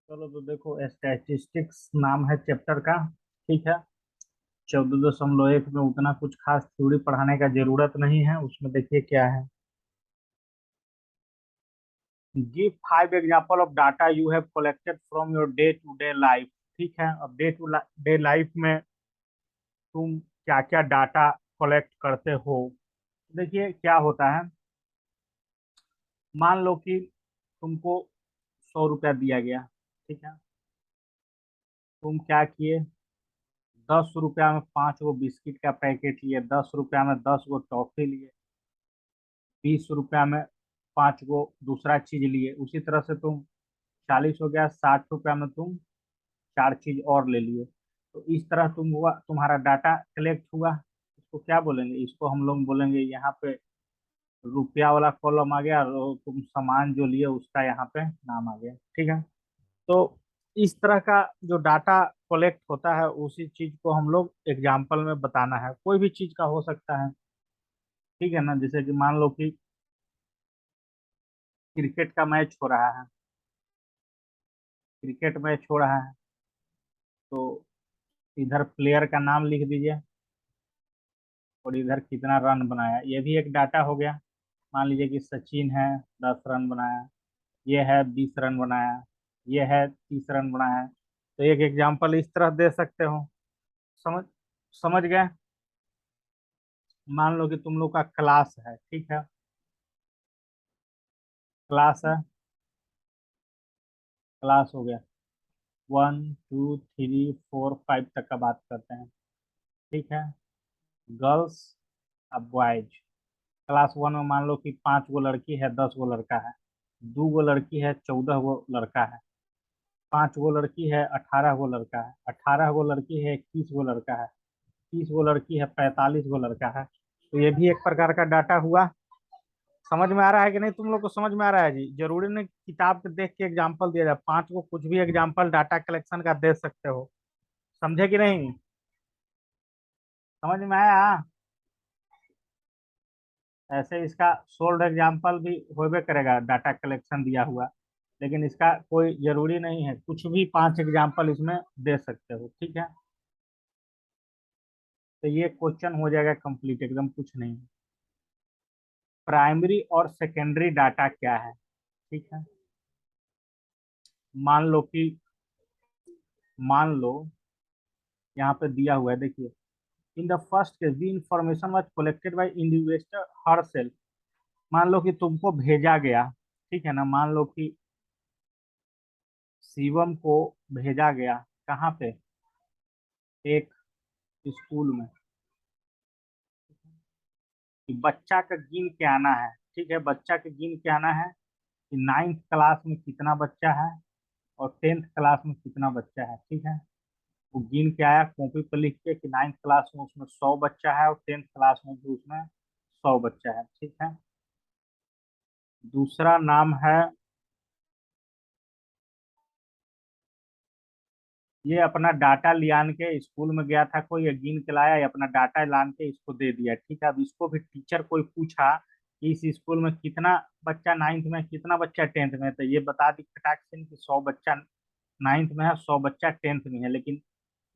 चलो तो देखो, स्टैटिस्टिक्स नाम है चैप्टर का। ठीक है। 14.1 में उतना कुछ खास थ्योरी पढ़ाने का जरूरत नहीं है। उसमें देखिए क्या है। Give 5 example of data you have collected from your day to day life. ठीक है। अब डे टू डे लाइफ में तुम क्या क्या डाटा कलेक्ट करते हो। देखिए क्या होता है। मान लो कि तुमको 100 रुपया दिया गया। ठीक है। तुम क्या किए, 10 रुपया में 5 गो बिस्किट का पैकेट लिए, 10 रुपया में 10 गो टॉफी लिए, 20 रुपया में 5 गो दूसरा चीज लिए। उसी तरह से तुम 40 हो गया, 60 रुपया में तुम 4 चीज और ले लिए। तो इस तरह तुम हुआ, तुम्हारा डाटा कलेक्ट हुआ। इसको क्या बोलेंगे, इसको हम लोग बोलेंगे यहाँ पे रुपया वाला कॉलम आ गया, और तुम सामान जो लिए उसका यहाँ पे नाम आ गया। ठीक है। तो इस तरह का जो डाटा कलेक्ट होता है उसी चीज को हम लोग एग्जाम्पल में बताना है। कोई भी चीज का हो सकता है। ठीक है ना। जैसे कि मान लो कि क्रिकेट का मैच हो रहा है। क्रिकेट मैच हो रहा है तो इधर प्लेयर का नाम लिख दीजिए और इधर कितना रन बनाया, ये भी एक डाटा हो गया। मान लीजिए कि सचिन है, 10 रन बनाया। ये है 20 रन बनाया। ये है 30 रन बनाया। तो एक एग्जाम्पल इस तरह दे सकते हो। समझ समझ गए। मान लो कि तुम लोग का क्लास है। ठीक है। क्लास है। क्लास हो गया 1 2 3 4 5 तक का बात करते हैं। ठीक है। गर्ल्स, अब बॉयज। क्लास 1 में मान लो कि 5 गो लड़की है, 10 गो लड़का है। 2 गो लड़की है, 14 गो लड़का है। 5 गो लड़की है, 18 गो लड़का है। 18 गो लड़की है, 21 गो लड़का है। 30 गो लड़की है, 45 गो लड़का है। तो ये भी एक प्रकार का डाटा हुआ। समझ में आ रहा है कि नहीं, तुम लोग को समझ में आ रहा है जी? जरूरी नहीं किताब के देख के एग्जाम्पल दिया जाए, 5 गो कुछ भी एग्जाम्पल डाटा कलेक्शन का दे सकते हो। समझे कि नहीं? समझ में आया? ऐसे इसका सोल्ड एग्जाम्पल भी होबे करेगा डाटा कलेक्शन दिया हुआ। लेकिन इसका कोई जरूरी नहीं है, कुछ भी 5 एग्जाम्पल इसमें दे सकते हो। ठीक है। तो ये क्वेश्चन हो जाएगा कंप्लीट, एकदम कुछ नहीं। प्राइमरी और सेकेंडरी डाटा क्या है। ठीक है। मान लो कि, मान लो यहाँ पे दिया हुआ है, देखिए। In the first case the information was collected by individual her self. मान लो कि तुमको भेजा गया। ठीक है ना। मान लो कि शिवम को भेजा गया कहाँ पे, एक स्कूल में, कि बच्चा का गिन के आना है। ठीक है। बच्चा के गिन के आना है कि 9th क्लास में कितना बच्चा है और 10th क्लास में कितना बच्चा है। ठीक है। वो गिन के आया कॉपी पर लिख के कि 9th क्लास में उसमें 100 बच्चा है और 10th क्लास में भी उसमें 100 बच्चा है। ठीक है। दूसरा नाम है, ये अपना डाटा लियान के स्कूल में गया था, कोई ये गिन के लाया, ये अपना डाटा लान के इसको दे दिया। ठीक है। अब इसको भी टीचर कोई पूछा कि इस स्कूल में कितना बच्चा 9th में, कितना बच्चा 10th में, तो ये बता दी फटाक से कि 100 बच्चा 9th में है, 100 बच्चा 10th में है। लेकिन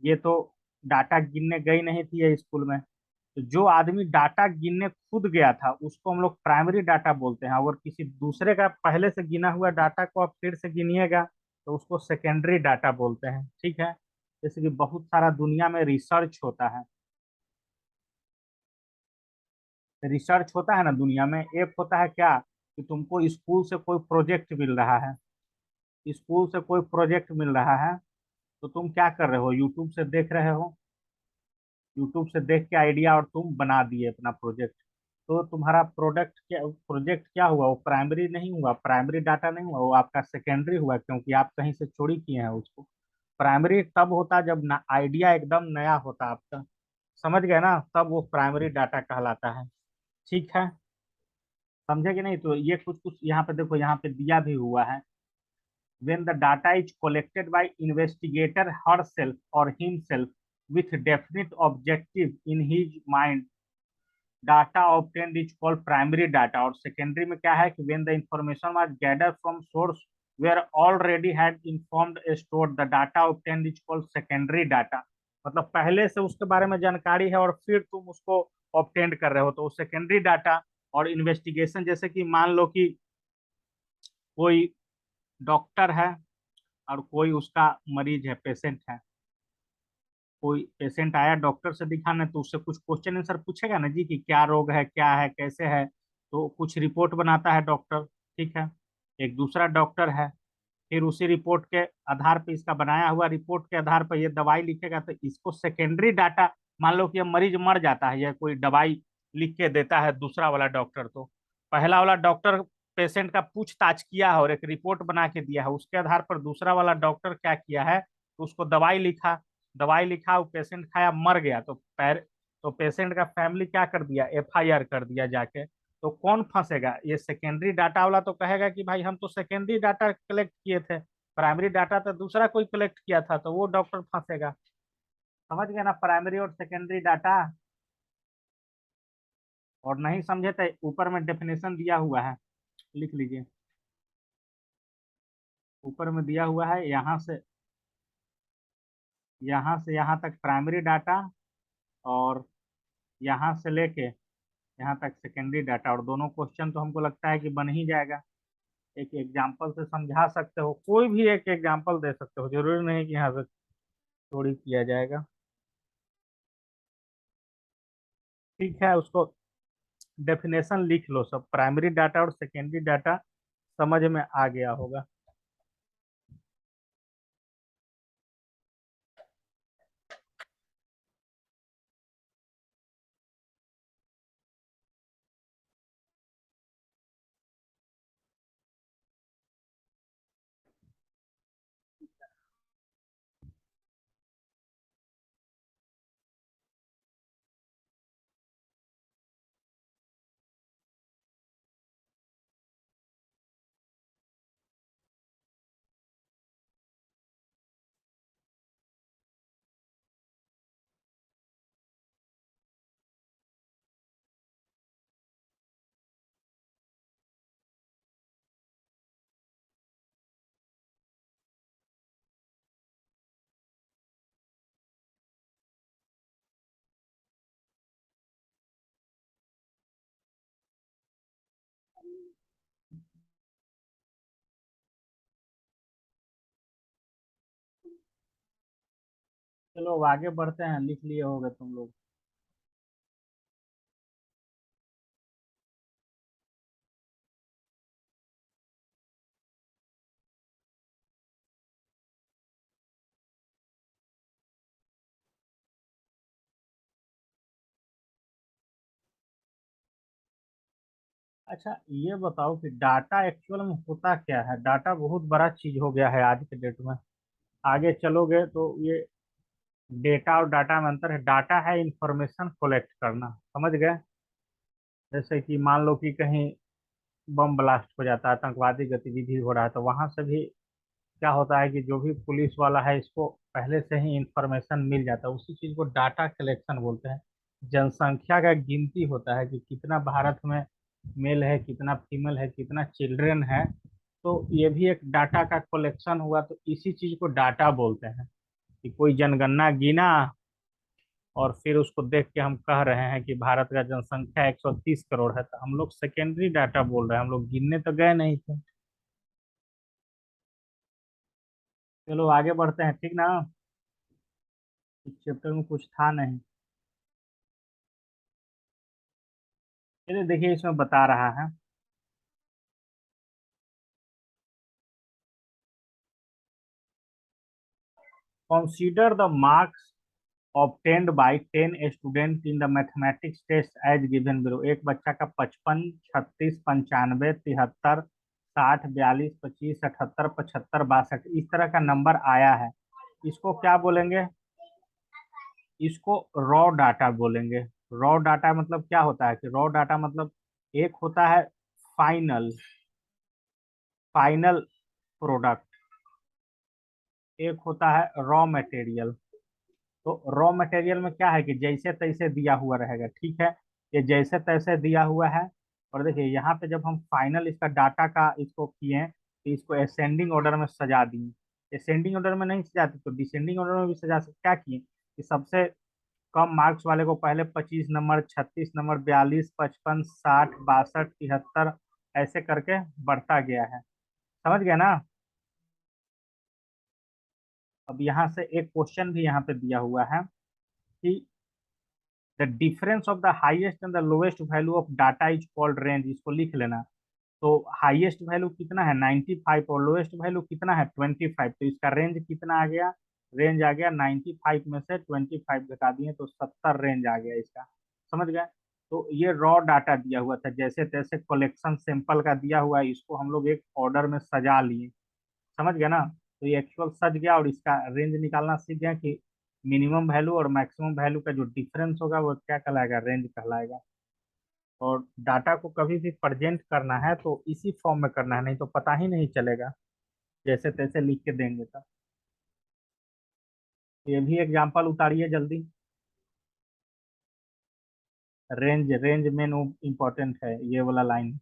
ये तो डाटा गिनने गई नहीं थी ये स्कूल में। तो जो आदमी डाटा गिनने खुद गया था उसको हम लोग प्राइमरी डाटा बोलते हैं। अगर किसी दूसरे का पहले से गिना हुआ डाटा को आप फिर से गिनिएगा तो उसको सेकेंडरी डाटा बोलते हैं। ठीक है। जैसे कि बहुत सारा दुनिया में रिसर्च होता है। रिसर्च होता है ना दुनिया में। एक होता है क्या, कि तुमको स्कूल से कोई प्रोजेक्ट मिल रहा है। स्कूल से कोई प्रोजेक्ट मिल रहा है तो तुम क्या कर रहे हो, यूट्यूब से देख रहे हो। यूट्यूब से देख के आइडिया और तुम बना दिए अपना प्रोजेक्ट। तो तुम्हारा प्रोजेक्ट क्या हुआ, वो प्राइमरी नहीं हुआ, प्राइमरी डाटा नहीं हुआ, वो आपका सेकेंडरी हुआ, क्योंकि आप कहीं से चोरी किए हैं उसको। प्राइमरी तब होता जब ना आइडिया एकदम नया होता आपका। समझ गए ना, तब वो प्राइमरी डाटा कहलाता है। ठीक है। समझे कि नहीं? तो ये कुछ कुछ यहाँ पे देखो, यहाँ पे दिया भी हुआ है। when the data is collected by investigator herself or himself with definite objective in his mind, data obtained is called primary data। और secondary में क्या है कि when the information was gathered from source where already had informed store the data obtained is called secondary data. मतलब पहले से उसके बारे में जानकारी है और फिर तुम उसको ऑब्टेंड कर रहे हो तो सेकेंडरी डाटा। और इन्वेस्टिगेशन, जैसे कि मान लो कि कोई डॉक्टर है और कोई उसका मरीज है, पेशेंट है, कोई पेशेंट आया डॉक्टर से दिखाने तो उससे कुछ क्वेश्चन आंसर पूछेगा ना जी कि क्या रोग है, क्या है, कैसे है, तो कुछ रिपोर्ट बनाता है डॉक्टर। ठीक है। एक दूसरा डॉक्टर है, फिर उसी रिपोर्ट के आधार पर, इसका बनाया हुआ रिपोर्ट के आधार पर ये दवाई लिखेगा, तो इसको सेकेंडरी डाटा। मान लो कि अब मरीज मर जाता है, या कोई दवाई लिख के देता है दूसरा वाला डॉक्टर, तो पहला वाला डॉक्टर पेशेंट का पूछताछ किया है और एक रिपोर्ट बना के दिया है, उसके आधार पर दूसरा वाला डॉक्टर क्या किया है, तो उसको दवाई लिखा। दवाई लिखा, वो पेशेंट खाया, मर गया, तो पेशेंट का फैमिली क्या कर दिया, एफआईआर कर दिया जाके। तो कौन फंसेगा, ये सेकेंडरी डाटा वाला तो कहेगा कि भाई हम तो सेकेंडरी डाटा कलेक्ट किए थे, प्राइमरी डाटा तो दूसरा कोई कलेक्ट किया था, तो वो डॉक्टर फंसेगा। समझ गए ना, प्राइमरी और सेकेंडरी डाटा। और नहीं समझे तो ऊपर में डेफिनेशन दिया हुआ है, लिख लीजिए। ऊपर में दिया हुआ है, यहाँ तक प्राइमरी डाटा, और यहाँ से लेके यहाँ तक सेकेंडरी डाटा। और दोनों क्वेश्चन तो हमको लगता है कि बन ही जाएगा। एक एग्जाम्पल से समझा सकते हो, कोई भी एक एग्जाम्पल दे सकते हो, जरूरी नहीं कि यहाँ से थोड़ी किया जाएगा। ठीक है, उसको डेफिनेशन लिख लो सब, प्राइमरी डाटा और सेकेंडरी डाटा समझ में आ गया होगा। चलो अब आगे बढ़ते हैं, लिख लिए होगे तुम लोग। अच्छा ये बताओ कि डाटा एक्चुअल में होता क्या है। डाटा बहुत बड़ा चीज हो गया है आज के डेट में। आगे चलोगे तो ये डेटा और डाटा में अंतर है। डाटा है इंफॉर्मेशन कलेक्ट करना, समझ गए। जैसे कि मान लो कि कहीं बम ब्लास्ट हो जाता है, आतंकवादी गतिविधि हो रहा है, तो वहां से भी क्या होता है कि जो भी पुलिस वाला है, इसको पहले से ही इंफॉर्मेशन मिल जाता है, उसी चीज को डाटा कलेक्शन बोलते हैं। जनसंख्या का गिनती होता है कि कितना भारत में मेल है, कितना फीमेल है, कितना चिल्ड्रन है, तो ये भी एक डाटा का कलेक्शन हुआ, तो इसी चीज को डाटा बोलते हैं। कि कोई जनगणना गिना और फिर उसको देख के हम कह रहे हैं कि भारत का जनसंख्या 130 करोड़ है, तो हम लोग सेकेंडरी डाटा बोल रहे हैं, हम लोग गिनने तो गए नहीं थे। चलो आगे बढ़ते हैं, ठीक ना। इस चैप्टर में कुछ था नहीं। चलिए देखिए, इसमें बता रहा है, consider the marks obtained by 10 students in the mathematics test as given below। एक बच्चा का 55, 36, 95, 73, 60, 42, 25, 78, 75, 62 इस तरह का नंबर आया है। इसको क्या बोलेंगे, इसको रॉ डाटा बोलेंगे। रॉ डाटा मतलब क्या होता है कि रॉ डाटा मतलब एक होता है फाइनल फाइनल प्रोडक्ट, एक होता है रॉ मटेरियल। तो रॉ मटेरियल में क्या है कि जैसे तैसे दिया हुआ रहेगा, ठीक है। ये जैसे तैसे दिया हुआ है। और देखिए यहाँ पे जब हम फाइनल इसका डाटा का इसको किए, तो इसको असेंडिंग ऑर्डर में सजा दिए। असेंडिंग ऑर्डर में नहीं सजाते तो डिसेंडिंग ऑर्डर में भी सजा सकते। क्या किए कि सबसे कम मार्क्स वाले को पहले 25 नंबर, 36 नंबर, 42, 55, 60, 62, 73 ऐसे करके बढ़ता गया है। समझ गया ना। अब यहाँ से एक क्वेश्चन भी यहाँ पे दिया हुआ है कि the difference of the highest and the lowest value of data is called range. इसको लिख लेना। तो हाईएस्ट वैल्यू कितना है 95 और लोएस्ट वैल्यू कितना है 25, तो इसका रेंज कितना आ गया। रेंज आ गया 95 में से 25 घटा दिए तो 70 रेंज आ गया इसका। समझ गए। तो ये रॉ डाटा दिया हुआ था, जैसे तैसे कलेक्शन सैंपल का दिया हुआ है, इसको हम लोग एक ऑर्डर में सजा लिए। समझ गया ना। तो ये एक्चुअल सज गया और इसका रेंज निकालना सीख गया कि मिनिमम वैल्यू और मैक्सिमम वैल्यू का जो डिफरेंस होगा वो क्या कहलाएगा, रेंज कहलाएगा। और डाटा को कभी भी प्रेजेंट करना है तो इसी फॉर्म में करना है, नहीं तो पता ही नहीं चलेगा, जैसे तैसे लिख के देंगे तब। ये भी एग्जांपल उतारिए जल्दी। रेंज रेंज में इम्पोर्टेंट है ये वाला लाइन।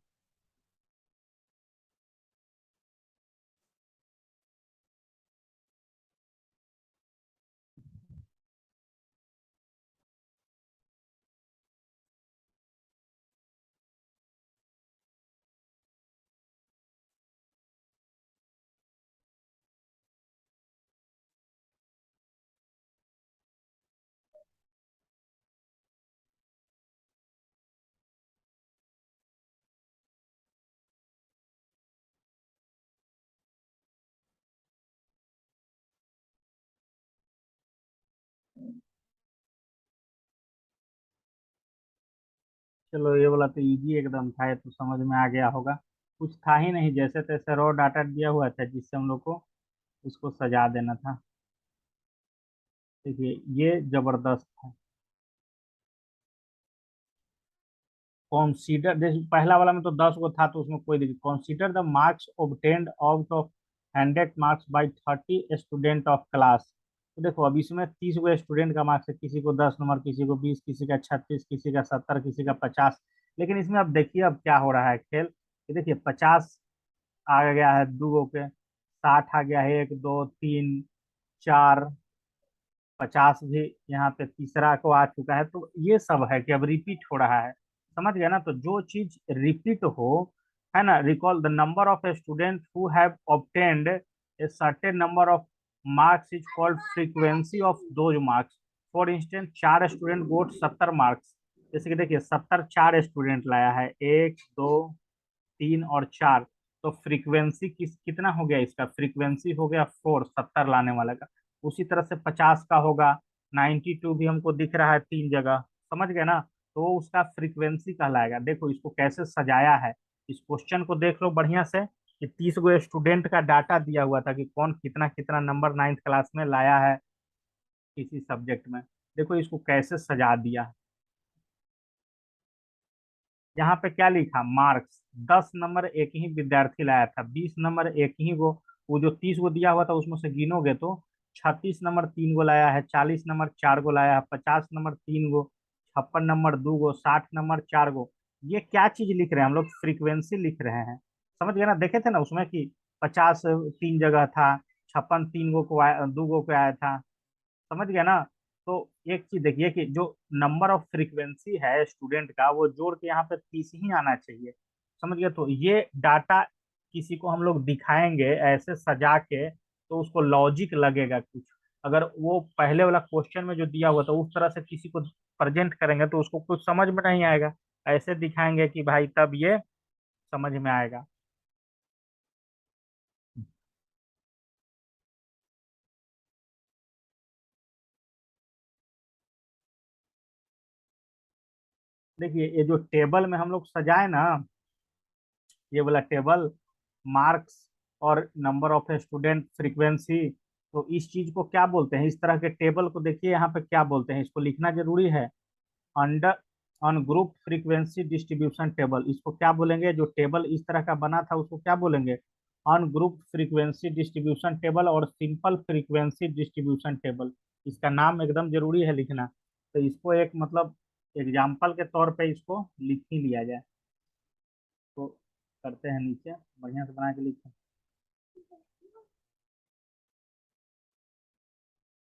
चलो ये वाला तो इजी एकदम था, ये तो समझ में आ गया होगा। कुछ था ही नहीं, जैसे तैसे रॉ डाटा दिया हुआ था जिससे हम लोग को उसको सजा देना था। देखिए ये जबरदस्त है। कॉन्सीडर, जैसे पहला वाला में तो 10 गो था तो उसमें कोई दिक्कत। Consider the marks obtained out of 100 marks by 30 student of class. तो देखो अब इसमें 30 गो स्टूडेंट का मार्क्स है, किसी को 10 नंबर, किसी को 20, किसी का 36, किसी का 70, किसी का 50। लेकिन इसमें अब देखिए अब क्या हो रहा है खेल, कि देखिए 50 आ गया है 2 गो के, 60 आ गया है 1, 2, 3, 4, 50 भी यहाँ पे तीसरा को आ चुका है। तो ये सब है कि अब रिपीट हो रहा है। समझ गया ना। तो जो चीज रिपीट हो, है ना, recall the number of student who have obtained a certain number of marks is called frequency of those marks. For instance 4 student got 70 marks. जैसे कि देखिए 70 4 स्टूडेंट लाया है, 1, 2, 3 और 4। तो फ्रीक्वेंसी कितना हो गया इसका, फ्रीक्वेंसी हो गया 4, 70 लाने वाला का। उसी तरह से 50 का होगा, 92 भी हमको दिख रहा है 3 जगह। समझ गए ना। तो वो उसका फ्रीक्वेंसी कहलाएगा। देखो इसको कैसे सजाया है, इस क्वेश्चन को देख लो बढ़िया से, कि 30 गो स्टूडेंट का डाटा दिया हुआ था कि कौन कितना कितना नंबर 9th क्लास में लाया है किसी सब्जेक्ट में। देखो इसको कैसे सजा दिया। यहाँ पे क्या लिखा, मार्क्स 10 नंबर एक ही विद्यार्थी लाया था, 20 नंबर एक ही वो जो 30 गो दिया हुआ था उसमें से गिनोगे तो 36 नंबर 3 गो लाया है, 40 नंबर 4 गो लाया है, 50 नंबर 3 गो, 56 नंबर 2 गो, 60 नंबर 4 गो। ये क्या चीज लिख रहे हैं हम लोग, फ्रीक्वेंसी लिख रहे हैं। समझ गए ना। देखे थे ना उसमें कि 50 3 जगह था, 56 3 गो को 2 गो को आया था। समझ गया ना। तो एक चीज देखिए कि जो नंबर ऑफ फ्रीक्वेंसी है स्टूडेंट का वो जोड़ के यहाँ पे 30 ही आना चाहिए। समझ गए। तो ये डाटा किसी को हम लोग दिखाएंगे ऐसे सजा के तो उसको लॉजिक लगेगा कुछ। अगर वो पहले वाला क्वेश्चन में जो दिया हुआ था उस तरह से किसी को प्रेजेंट करेंगे तो उसको कुछ समझ में नहीं आएगा। ऐसे दिखाएंगे कि भाई तब ये समझ में आएगा। देखिए ये जो टेबल में हम लोग सजाए ना, ये वाला टेबल, मार्क्स और नंबर ऑफ स्टूडेंट, फ्रीक्वेंसी, तो इस चीज को क्या बोलते हैं, इस तरह के टेबल को देखिए यहाँ पे क्या बोलते हैं, इसको लिखना जरूरी है। Under on group frequency distribution table, इसको क्या बोलेंगे, जो टेबल इस तरह का बना था उसको क्या बोलेंगे, on group frequency distribution table और सिंपल फ्रीक्वेंसी डिस्ट्रीब्यूशन टेबल। इसका नाम एकदम जरूरी है लिखना। तो इसको एक मतलब एग्जाम्पल के तौर पे इसको लिख ही लिया जाए। तो करते हैं नीचे बढ़िया से बना के लिखते हैं।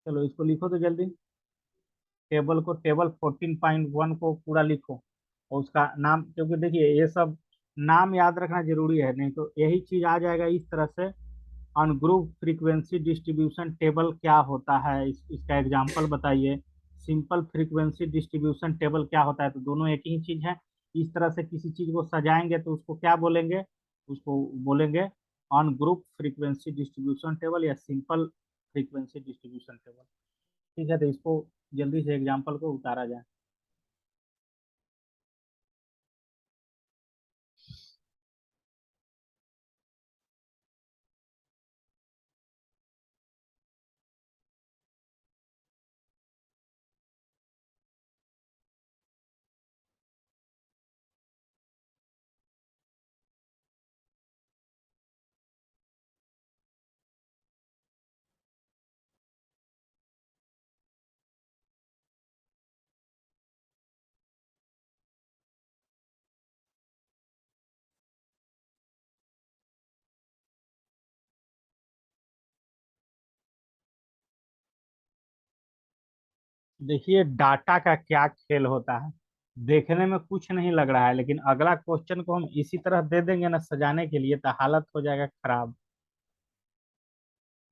चलो इसको लिखो तो जल्दी। टेबल 14.1 को पूरा लिखो, और उसका नाम, क्योंकि देखिए ये सब नाम याद रखना जरूरी है, नहीं तो यही चीज आ जाएगा इस तरह से। अनग्रुप फ्रीक्वेंसी डिस्ट्रीब्यूशन टेबल क्या होता है, इसका एग्जांपल बताइए। सिंपल फ्रीक्वेंसी डिस्ट्रीब्यूशन टेबल क्या होता है, तो दोनों एक ही चीज है। इस तरह से किसी चीज को सजाएंगे तो उसको क्या बोलेंगे, उसको बोलेंगे अनग्रुप फ्रीक्वेंसी डिस्ट्रीब्यूशन टेबल या सिंपल फ्रीक्वेंसी डिस्ट्रीब्यूशन टेबल। ठीक है, तो इसको जल्दी से एग्जाम्पल को उतारा जाए। देखिए डाटा का क्या खेल होता है, देखने में कुछ नहीं लग रहा है, लेकिन अगला क्वेश्चन को हम इसी तरह दे देंगे ना सजाने के लिए, तो हालत हो जाएगा खराब।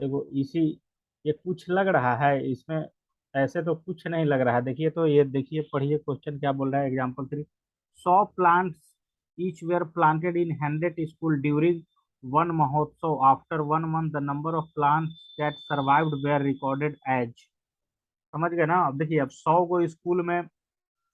देखो इसी, ये कुछ लग रहा है इसमें, ऐसे तो कुछ नहीं लग रहा है। देखिए तो ये देखिए, पढ़िए क्वेश्चन क्या बोल रहा है, example 3। 100 plants each were planted in 100 school during Van Mahotsav. After 1 month the number of plants that survived were recorded as. समझ गए ना। अब देखिए, अब 100 को स्कूल में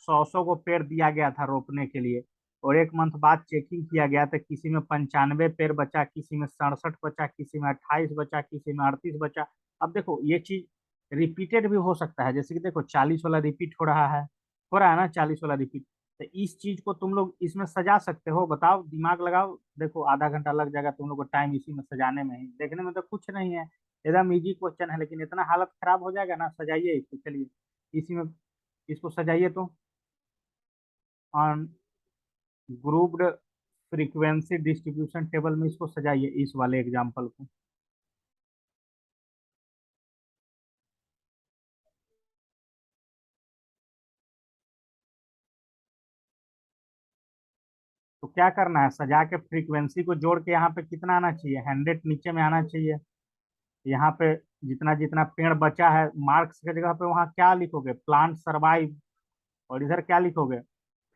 100 को पेड़ दिया गया था रोपने के लिए, और 1 मंथ बाद चेकिंग किया गया तो किसी में 95 पेड़ बचा, किसी में 67 बचा, किसी में 28 बचा, किसी में 38 बचा। अब देखो ये चीज रिपीटेड भी हो सकता है, जैसे कि देखो 40 वाला रिपीट हो रहा है ना 40 वाला रिपीट। तो इस चीज को तुम लोग इसमें सजा सकते हो, बताओ दिमाग लगाओ। देखो आधा घंटा लग जाएगा तुम लोग को टाइम इसी में सजाने में ही, देखने में तो कुछ नहीं है, एकदम इजी क्वेश्चन है, लेकिन इतना हालत खराब हो जाएगा ना। सजाइए इसको, चलिए इसी में इसको सजाइए तो। On grouped frequency distribution table में इसको सजाइए, इस वाले एग्जांपल को। तो क्या करना है, सजा के फ्रीक्वेंसी को जोड़ के यहाँ पे कितना आना चाहिए, 100 नीचे में आना चाहिए। यहाँ पे जितना जितना पेड़ बचा है, मार्क्स की जगह पे वहाँ क्या लिखोगे, प्लांट सर्वाइव, और इधर क्या लिखोगे,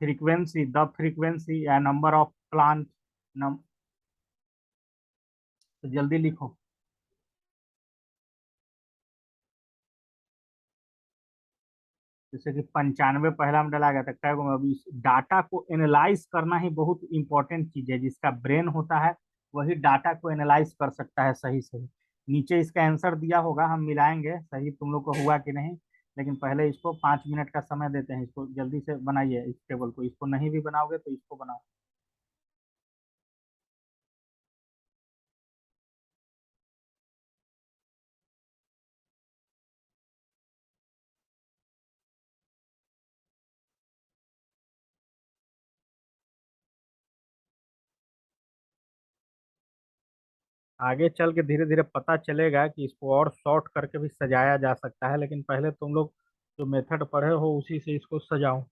फ्रीक्वेंसी, द फ्रीक्वेंसी या नंबर ऑफ प्लांट। तो जल्दी लिखो। जैसे कि 95 पहला में डाला गया था, क्या होगा, अभी इस डाटा को एनालाइज करना ही बहुत इंपॉर्टेंट चीज है। जिसका ब्रेन होता है वही डाटा को एनालाइज कर सकता है सही सही। नीचे इसका आंसर दिया होगा, हम मिलाएंगे सही तुम लोग को हुआ कि नहीं। लेकिन पहले इसको 5 मिनट का समय देते हैं, इसको जल्दी से बनाइए इस टेबल को। इसको नहीं भी बनाओगे तो इसको बनाओ। आगे चल के धीरे धीरे पता चलेगा कि इसको और शॉर्ट करके भी सजाया जा सकता है, लेकिन पहले तुम लोग जो मेथड पढ़े हो उसी से इसको सजाओ।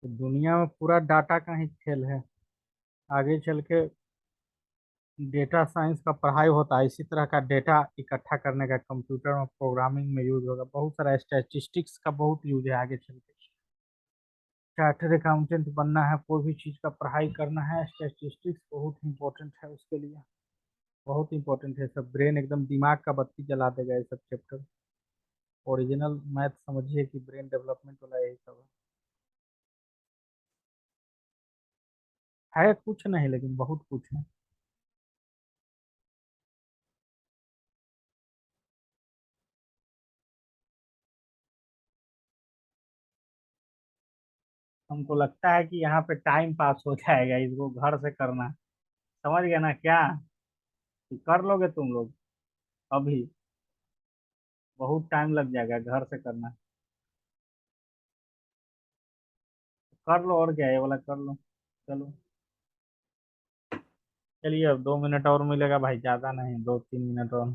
तो दुनिया में पूरा डाटा का ही खेल है। आगे चल के डेटा साइंस का पढ़ाई होता है, इसी तरह का डेटा इकट्ठा करने का, कंप्यूटर में प्रोग्रामिंग में यूज होगा, बहुत सारा स्टैटिस्टिक्स का बहुत यूज है आगे चल के। चार्टर्ड अकाउंटेंट बनना है, कोई भी चीज़ का पढ़ाई करना है, स्टैटिस्टिक्स बहुत इंपॉर्टेंट है उसके लिए। बहुत इंपॉर्टेंट है सब, ब्रेन एकदम दिमाग का बत्ती जला देगा ये सब चैप्टर। ओरिजिनल मैथ समझिए कि ब्रेन डेवलपमेंट वाला यही सब है कुछ नहीं लेकिन बहुत कुछ है। हमको लगता है कि यहाँ पे टाइम पास हो जाएगा, इसको घर से करना। समझ गए ना क्या, कि कर लोगे तुम लोग अभी? बहुत टाइम लग जाएगा घर से करना। कर लो और क्या है, ये वाला कर लो। चलो, चलिए अब 2 मिनट और मिलेगा भाई, ज्यादा नहीं, 2-3 मिनट और।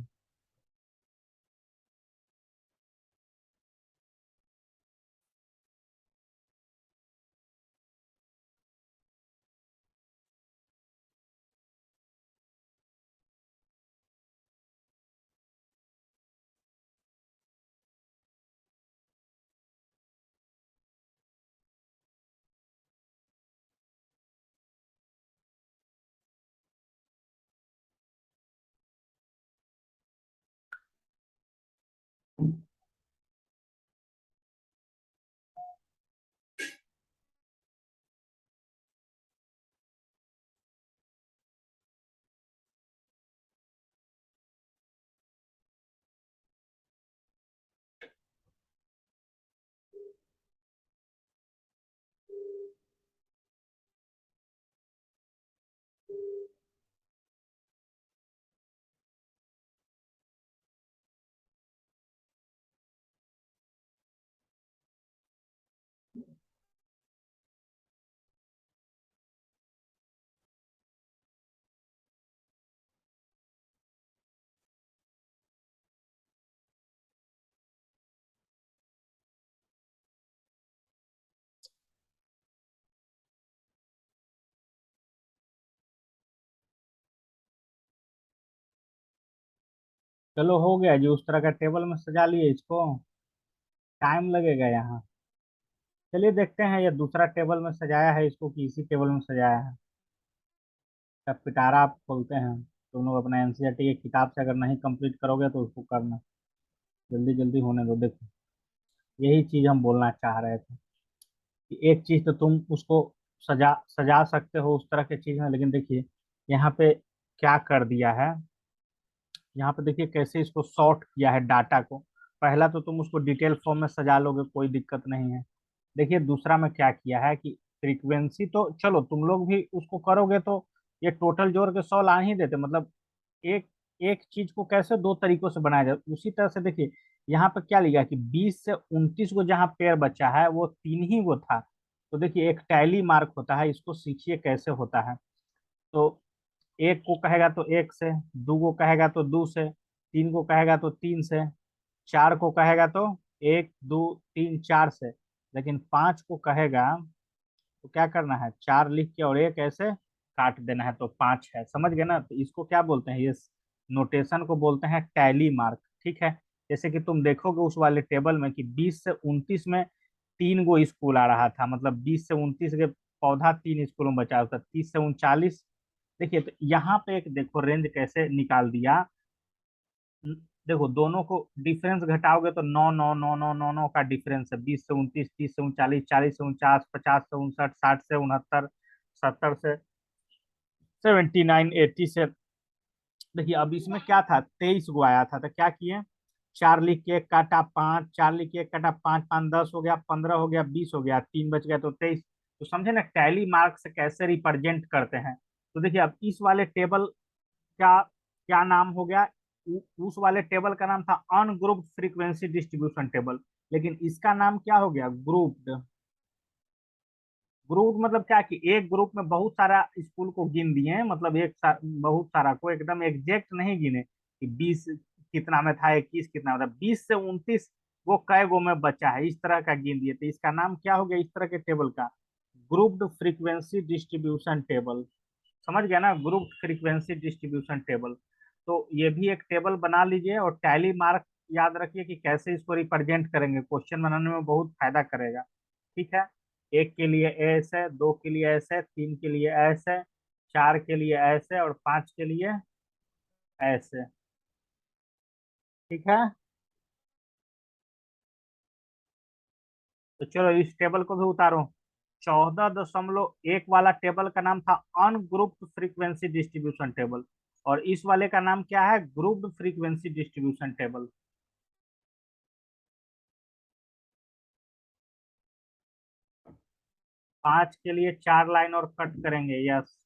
चलो हो गया जी, उस तरह का टेबल में सजा लिए इसको। टाइम लगेगा यहाँ। चलिए देखते हैं ये दूसरा टेबल में सजाया है इसको कि इसी टेबल में सजाया है। तब पिटारा आप खोलते हैं। तुम लोग अपना एनसीईआरटी की किताब से अगर नहीं कंप्लीट करोगे तो उसको करना, जल्दी जल्दी होने दो। देखो, यही चीज हम बोलना चाह रहे थे कि एक चीज तो तुम उसको सजा सजा सकते हो उस तरह की चीज में, लेकिन देखिए यहाँ पे क्या कर दिया है। यहाँ पे देखिए कैसे इसको सॉर्ट किया है डाटा को। पहला तो तुम उसको डिटेल फॉर्म में सजा लोगे, कोई दिक्कत नहीं है। देखिए दूसरा में क्या किया है कि फ्रीक्वेंसी तो चलो तुम लोग भी उसको करोगे तो ये टोटल जोड़ के 100 ला ही देते, मतलब एक एक चीज को कैसे दो तरीकों से बनाया जाए उसी तरह से। देखिए यहाँ पे क्या लिखा है कि 20 से 29 को जहाँ पेयर बचा है वो 3 ही वो था। तो देखिए एक टैली मार्क होता है, इसको सीखिए कैसे होता है। तो एक को कहेगा तो एक से, दो को कहेगा तो दो से, तीन को कहेगा तो तीन से, चार को कहेगा तो एक दो तीन चार से, लेकिन पांच को कहेगा तो क्या करना है, चार लिख के और एक ऐसे काट देना है तो पांच है। समझ गए ना, तो इसको क्या बोलते हैं, ये नोटेशन को बोलते हैं टैली मार्क। ठीक है। जैसे कि तुम देखोगे उस वाले टेबल में कि 20 से 29 में 3 गो स्कूल आ रहा था, मतलब 20 से 29 के पौधा 3 स्कूलों में बचा होता, 30 से 39। देखिए तो यहाँ पे एक देखो रेंज कैसे निकाल दिया। देखो दोनों को डिफरेंस घटाओगे तो 9 9 9 9 9 9 का डिफरेंस है, 20 से 29, 30 से 39, 40 से 49, 50 से 59, 60 से 69, 70 से 79, 80 से। देखिए अब इसमें क्या था, 23 गो आया था तो क्या किए, चार लिख के एक काटा पांच, चार लिख के एक काटा पांच, पांच 10 हो गया, 15 हो गया, 20 हो गया, तीन बच गया तो 23। तो समझे ना टैली मार्क से कैसे रिप्रेजेंट करते हैं। तो देखिए अब इस वाले टेबल क्या क्या नाम हो गया, उस वाले टेबल का नाम था अनग्रुप्ड फ्रीक्वेंसी डिस्ट्रीब्यूशन टेबल, लेकिन इसका नाम क्या हो गया, ग्रुप्ड। ग्रुप मतलब क्या कि एक ग्रुप में बहुत सारा स्कूल को गिन दिए हैं, मतलब बहुत सारा को एकदम एग्जैक्ट नहीं गिने कि 20 कितना में था, 21 कितना में था, 20 से 29 वो कै गो में बचा है, इस तरह का गिन दिए। तो इसका नाम क्या हो गया इस तरह के टेबल का, ग्रुप्ड फ्रीक्वेंसी डिस्ट्रीब्यूशन टेबल। समझ गया ना, ग्रुप फ्रीक्वेंसी डिस्ट्रीब्यूशन टेबल। तो ये भी एक टेबल बना लीजिए और टैली मार्क याद रखिए कि कैसे इसको रिप्रेजेंट करेंगे, क्वेश्चन बनाने में बहुत फायदा करेगा। ठीक है। एक के लिए एस है, दो के लिए एस है, तीन के लिए एस है, चार के लिए एस है और पांच के लिए एस है। ठीक है। तो चलो इस टेबल को भी उतारो। 14.1 वाला टेबल का नाम था अनग्रुप्ड फ्रीक्वेंसी डिस्ट्रीब्यूशन टेबल, और इस वाले का नाम क्या है? Grouped frequency distribution table. 5 के लिए 4 लाइन और कट करेंगे, यस।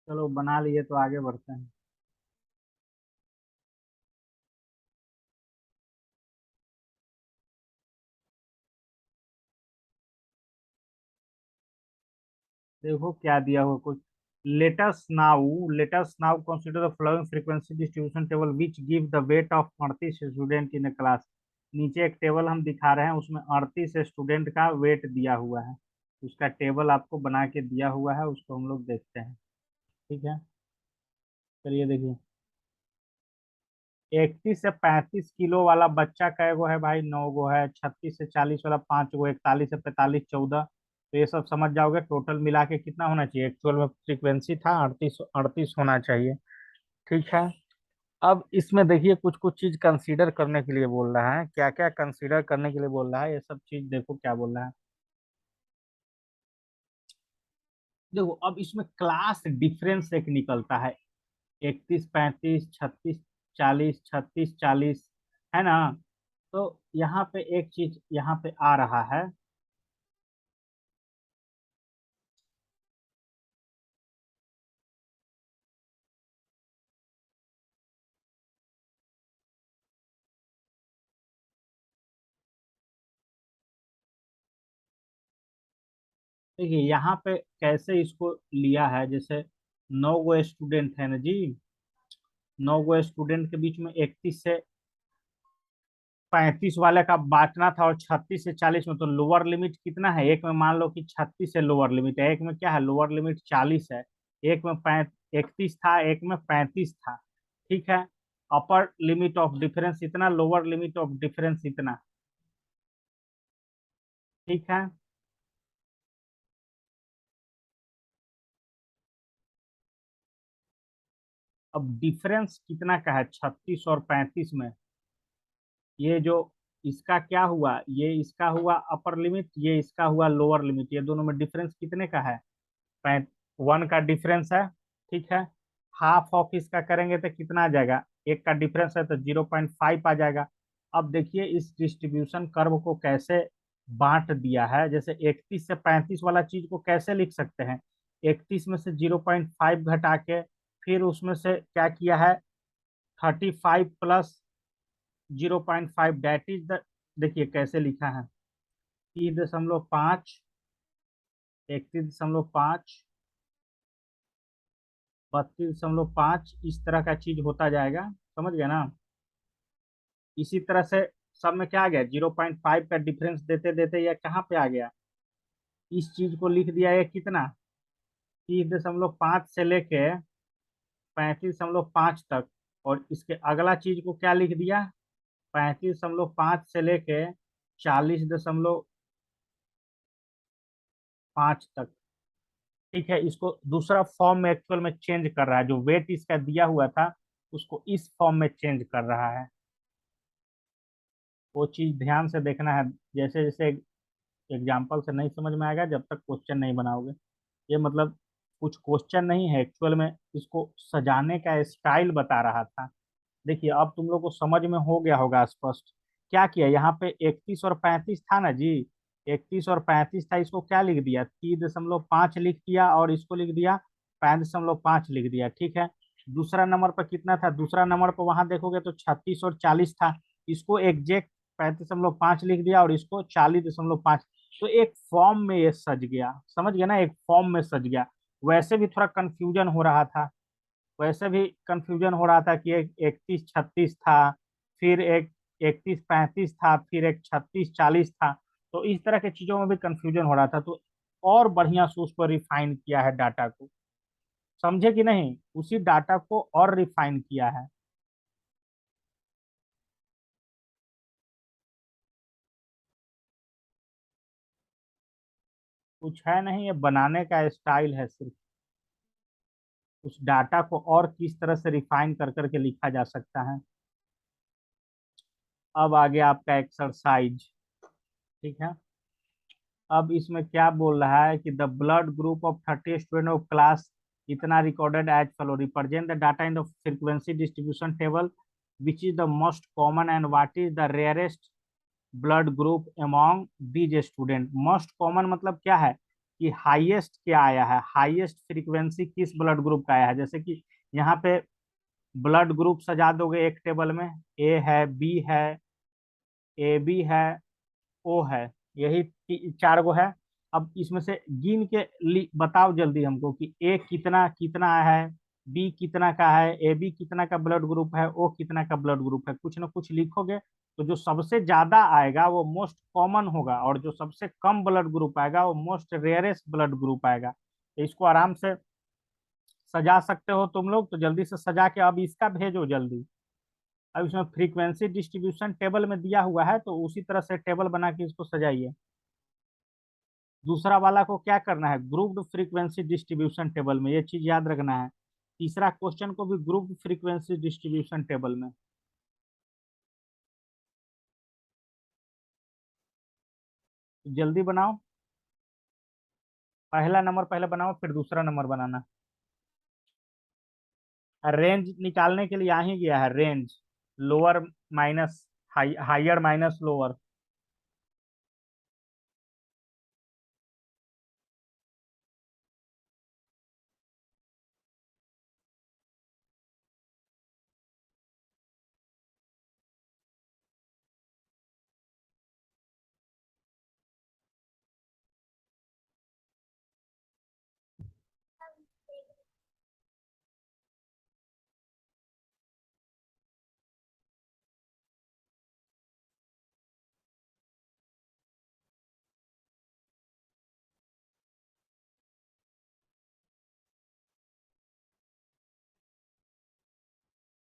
चलो बना लिए तो आगे बढ़ते हैं। देखो क्या दिया हुआ कुछ। Let's now consider the following frequency distribution table which give the weight of 38 student in a class. नीचे एक टेबल हम दिखा रहे हैं, उसमें 38 स्टूडेंट का वेट दिया हुआ है। उसका टेबल आपको बना के दिया हुआ है, उसको हम लोग देखते हैं। ठीक है। चलिए देखिए। 31 से 35 किलो वाला बच्चा कै गो है भाई? 9 गो है। 36 से 40 वाला 5 गो। 41 से 45 14। तो ये सब समझ जाओगे, टोटल मिला के कितना होना चाहिए? एक्चुअल में फ्रीक्वेंसी था 38, 38 होना चाहिए। ठीक है। अब इसमें देखिए कुछ कुछ चीज कंसीडर करने के लिए बोल रहा है। क्या क्या कंसीडर करने के लिए बोल रहा है, ये सब चीज देखो क्या बोल रहा है। देखो अब इसमें क्लास डिफरेंस एक निकलता है। 31 35 36 40, 36 40, है ना? तो यहाँ पे एक चीज यहाँ पे आ रहा है। देखिए यहाँ पे कैसे इसको लिया है। जैसे 9 गो स्टूडेंट है ना जी। 9 गो स्टूडेंट के बीच में 31 से 35 वाले का बांटना था, और 36 से 40 में। तो लोअर लिमिट कितना है? एक में मान लो कि 36 है लोअर लिमिट है, एक में क्या है लोअर लिमिट 40 है, एक में 31 था, एक में 35 था। ठीक है। अपर लिमिट ऑफ डिफरेंस इतना, लोअर लिमिट ऑफ डिफरेंस इतना। ठीक है। अब डिफरेंस कितना का है 36 और 35 में? ये जो इसका क्या हुआ, ये इसका हुआ अपर लिमिट, ये इसका हुआ लोअर लिमिट। ये दोनों में डिफरेंस कितने का है? 1 का डिफरेंस है। ठीक है। हाफ ऑफ इसका करेंगे तो कितना आ जाएगा? एक का डिफरेंस है तो 0.5 आ जाएगा। अब देखिए इस डिस्ट्रीब्यूशन कर्व को कैसे बांट दिया है। जैसे 31 से 35 वाला चीज को कैसे लिख सकते हैं? 31 में से 0.5 घटा के, फिर उसमें से क्या किया है? 35 प्लस 0.5, डेट इज द, देखिए कैसे लिखा है। 30.5, 31.5, 32.5, इस तरह का चीज होता जाएगा। समझ गया ना? इसी तरह से सब में क्या आ गया? 0.5 का डिफरेंस देते देते यह कहाँ पे आ गया? इस चीज को लिख दिया ये कितना? 30.5 से लेके 35.5 तक। और इसके अगला चीज को क्या लिख दिया? 35.5 से लेके 40.5 तक। ठीक है, इसको दूसरा फॉर्म में एक्चुअल में चेंज कर रहा है, जो वेट इसका दिया हुआ था उसको इस फॉर्म में चेंज कर रहा है। वो चीज ध्यान से देखना है, जैसे जैसे एग्जाम्पल से नहीं समझ में आएगा जब तक क्वेश्चन नहीं बनाओगे। ये मतलब कुछ क्वेश्चन नहीं है, एक्चुअल में इसको सजाने का स्टाइल बता रहा था। देखिए अब तुम लोग को समझ में हो गया होगा स्पष्ट। क्या किया यहाँ पे 31 और 35 था ना जी, 31 और 35 था, इसको क्या लिख दिया, 3.5 लिख दिया, और इसको लिख दिया 5.5 लिख दिया। ठीक है, दूसरा नंबर पर कितना था, दूसरा नंबर पर वहां देखोगे तो 36 और 40 था, इसको एग्जैक्ट 35.5 लिख दिया और इसको 40.5। तो एक फॉर्म में ये सज गया, समझ गया ना, एक फॉर्म में सज गया। वैसे भी थोड़ा कंफ्यूजन हो रहा था, वैसे भी कंफ्यूजन हो रहा था कि एक 31 36 था, फिर एक 31 35 था, फिर एक 36 40 था। तो इस तरह की चीजों में भी कंफ्यूजन हो रहा था, तो और बढ़िया से उस पर रिफाइन किया है डाटा को। समझे कि नहीं, उसी डाटा को और रिफाइन किया है। कुछ है नहीं, ये बनाने का स्टाइल है सिर्फ। उस डाटा को और किस तरह से रिफाइन कर करके लिखा जा सकता है। अब आगे आपका एक्सरसाइज। ठीक है, अब इसमें क्या बोल रहा है कि the blood group of 30 student of class इतना recorded as follow, represent the data in the frequency distribution table, which is the most common and what is the rarest blood group among these student. Most common मतलब क्या है कि highest क्या आया है, highest frequency किस blood group का आया है। जैसे कि यहाँ पे ब्लड ग्रुप सजा दोगे एक टेबल में, ए है, बी है, ए बी है, ओ है, यही चार गो है। अब इसमें से गिन के बताओ जल्दी हमको कि ए कितना कितना है, बी कितना का है, ए बी कितना का ब्लड ग्रुप है, ओ कितना का ब्लड ग्रुप है। कुछ ना कुछ लिखोगे तो जो सबसे ज्यादा आएगा वो मोस्ट कॉमन होगा, और जो सबसे कम ब्लड ग्रुप आएगा वो मोस्ट रेयरेस्ट ब्लड ग्रुप आएगा। तो इसको आराम से सजा सकते हो तुम लोग, तो जल्दी से सजा के अब इसका भेजो जल्दी। अब इसमें फ्रीक्वेंसी डिस्ट्रीब्यूशन टेबल में दिया हुआ है, तो उसी तरह से टेबल बना के इसको सजाइए। दूसरा वाला को क्या करना है, ग्रुप्ड फ्रीक्वेंसी डिस्ट्रीब्यूशन टेबल में, ये चीज याद रखना है। तीसरा क्वेश्चन को भी ग्रुप्ड फ्रीक्वेंसी डिस्ट्रीब्यूशन टेबल में। तो जल्दी बनाओ, पहला नंबर पहले बनाओ फिर दूसरा नंबर बनाना। रेंज निकालने के लिए आ ही गया है, range lower minus higher minus lower.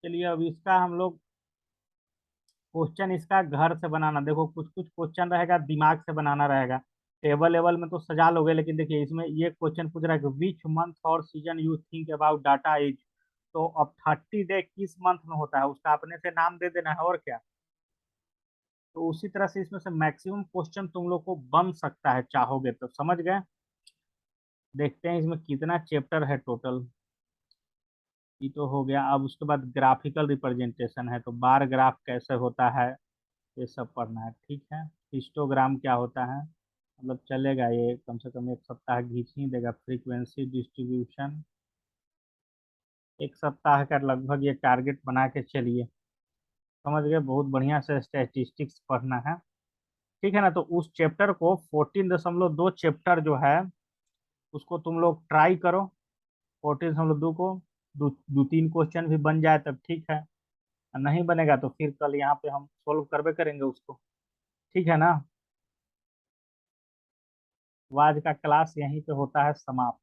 चलिए अब इसका हम लोग क्वेश्चन इसका घर से बनाना, देखो कुछ कुछ क्वेश्चन रहेगा दिमाग से बनाना रहेगा। टेबल लेवल में तो सजा लोगे, लेकिन देखिए इसमें ये क्वेश्चन पूछ रहा है कि विच मंथ और season you think about data is. तो अब 30 डे किस मंथ में होता है उसका अपने से नाम दे देना है, और क्या। तो उसी तरह से इसमें से मैक्सिमम क्वेश्चन तुम लोग को बन सकता है, चाहोगे तो। समझ गए। देखते हैं इसमें कितना चैप्टर है टोटल। ये तो हो गया, अब उसके बाद ग्राफिकल रिप्रेजेंटेशन है, तो बार ग्राफ कैसे होता है ये सब पढ़ना है। ठीक है, हिस्टोग्राम क्या होता है, मतलब चलेगा ये, कम से कम एक सप्ताह खींच ही देगा। फ्रीक्वेंसी डिस्ट्रीब्यूशन एक सप्ताह का लगभग ये टारगेट बना के चलिए। समझ गए, बहुत बढ़िया से स्टैटिस्टिक्स पढ़ना है। ठीक है ना, तो उस चैप्टर को 14.2 चैप्टर जो है उसको तुम लोग ट्राई करो। 14.2 को दो तीन क्वेश्चन भी बन जाए तब ठीक है, और नहीं बनेगा तो फिर कल यहाँ पे हम सोल्व करवे करेंगे उसको। ठीक है ना। वो आज का क्लास यहीं पे होता है समाप्त।